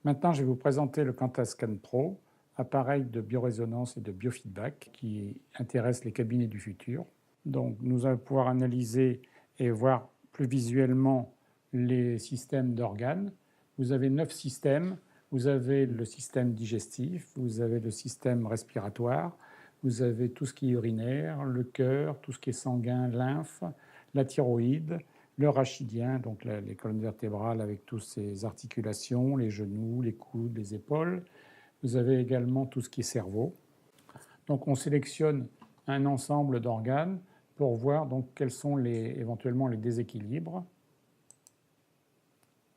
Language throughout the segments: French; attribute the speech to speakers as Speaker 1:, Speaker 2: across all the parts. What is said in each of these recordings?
Speaker 1: Maintenant, je vais vous présenter le Quantascan Pro, appareil de biorésonance et de biofeedback qui intéresse les cabinets du futur. Donc, nous allons pouvoir analyser et voir plus visuellement les systèmes d'organes. Vous avez 9 systèmes. Vous avez le système digestif, vous avez le système respiratoire, vous avez tout ce qui est urinaire, le cœur, tout ce qui est sanguin, lymphe, la thyroïde, le rachidien, donc les colonnes vertébrales avec toutes ces articulations, les genoux, les coudes, les épaules. Vous avez également tout ce qui est cerveau. Donc on sélectionne un ensemble d'organes pour voir donc quels sont éventuellement les déséquilibres.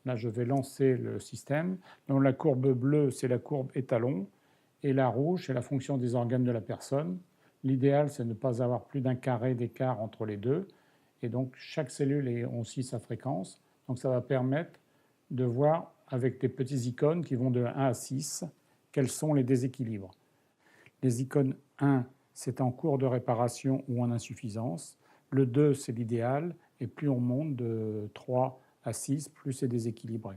Speaker 1: Là, je vais lancer le système. Donc la courbe bleue, c'est la courbe étalon, et la rouge, c'est la fonction des organes de la personne. L'idéal, c'est de ne pas avoir plus d'un carré d'écart entre les deux. Et donc chaque cellule a aussi sa fréquence. Donc ça va permettre de voir avec des petits icônes qui vont de 1 à 6 quels sont les déséquilibres. Les icônes 1, c'est en cours de réparation ou en insuffisance. Le 2, c'est l'idéal. Et plus on monte de 3 à 6, plus c'est déséquilibré.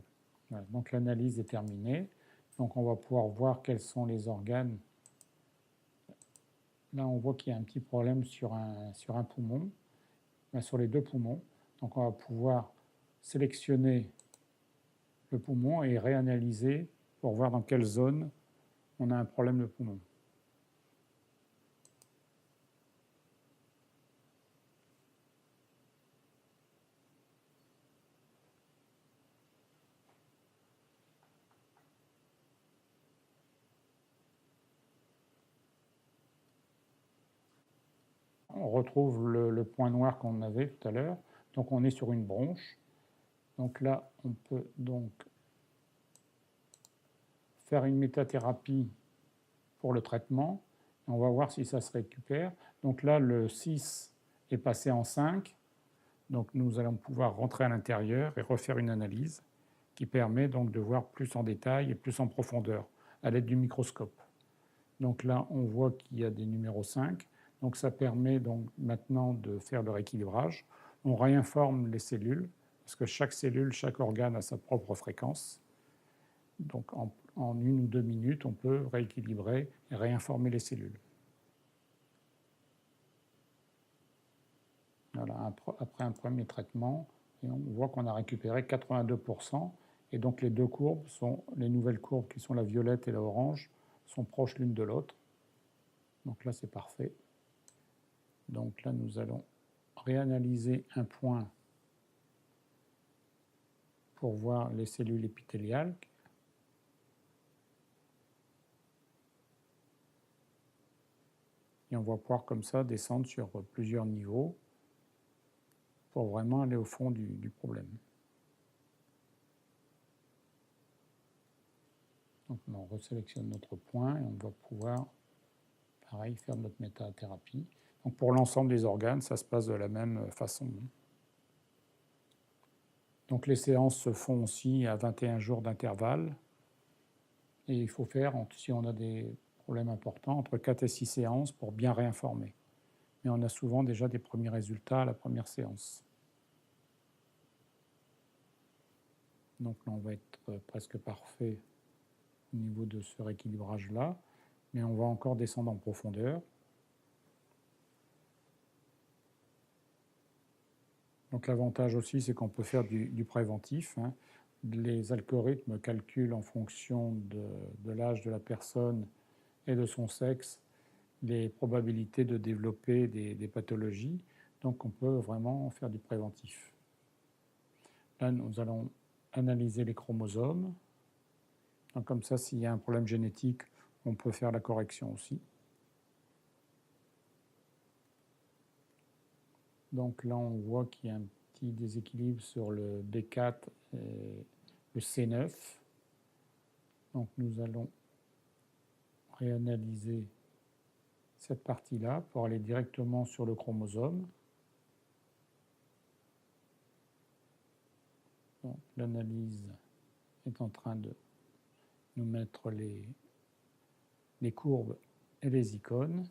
Speaker 1: Voilà, donc l'analyse est terminée. Donc on va pouvoir voir quels sont les organes. Là, on voit qu'il y a un petit problème sur un poumon, sur les deux poumons. Donc on va pouvoir sélectionner le poumon et réanalyser pour voir dans quelle zone on a un problème de poumon. On retrouve le point noir qu'on avait tout à l'heure. Donc on est sur une bronche. Donc là, on peut donc faire une métathérapie pour le traitement. On va voir si ça se récupère. Donc là, le 6 est passé en 5. Donc nous allons pouvoir rentrer à l'intérieur et refaire une analyse qui permet donc de voir plus en détail et plus en profondeur à l'aide du microscope. Donc là, on voit qu'il y a des numéros 5. Donc ça permet donc maintenant de faire le rééquilibrage. On réinforme les cellules parce que chaque cellule, chaque organe a sa propre fréquence. Donc en 1 ou 2 minutes, on peut rééquilibrer et réinformer les cellules. Voilà, après un premier traitement, et on voit qu'on a récupéré 82%. Et donc les deux courbes sont les nouvelles courbes qui sont la violette et la orange sont proches l'une de l'autre. Donc là, c'est parfait. Donc là, nous allons réanalyser un point pour voir les cellules épithéliales. Et on va pouvoir comme ça descendre sur plusieurs niveaux pour vraiment aller au fond du problème. Donc on resélectionne notre point et on va pouvoir, pareil, faire notre métathérapie. Donc pour l'ensemble des organes, ça se passe de la même façon. Donc les séances se font aussi à 21 jours d'intervalle. Et il faut faire, si on a des problèmes importants, entre 4 et 6 séances pour bien réinformer. Mais on a souvent déjà des premiers résultats à la première séance. Donc là, on va être presque parfait au niveau de ce rééquilibrage-là. Mais on va encore descendre en profondeur. Donc l'avantage aussi, c'est qu'on peut faire du préventif. Les algorithmes calculent en fonction de l'âge de la personne et de son sexe les probabilités de développer des pathologies. Donc on peut vraiment faire du préventif. Là, nous allons analyser les chromosomes. Donc comme ça, s'il y a un problème génétique, on peut faire la correction aussi. Donc là, on voit qu'il y a un petit déséquilibre sur le B4 et le C9. Donc nous allons réanalyser cette partie-là pour aller directement sur le chromosome. L'analyse est en train de nous mettre les courbes et les icônes.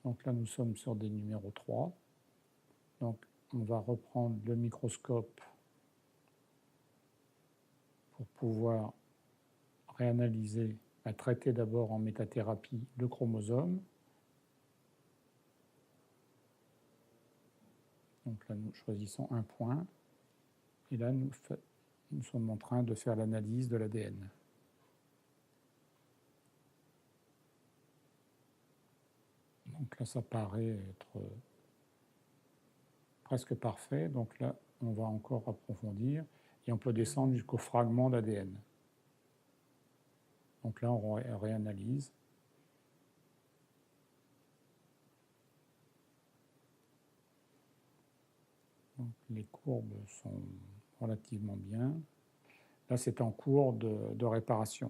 Speaker 1: Donc là, nous sommes sur des numéros 3. Donc on va reprendre le microscope pour pouvoir réanalyser, traiter d'abord en métathérapie le chromosome. Donc là, nous choisissons un point. Et là, nous sommes en train de faire l'analyse de l'ADN. Donc là, ça paraît être presque parfait. Donc là, on va encore approfondir et on peut descendre jusqu'au fragment d'ADN. Donc là, on réanalyse. Donc, les courbes sont relativement bien. Là, c'est en cours de réparation.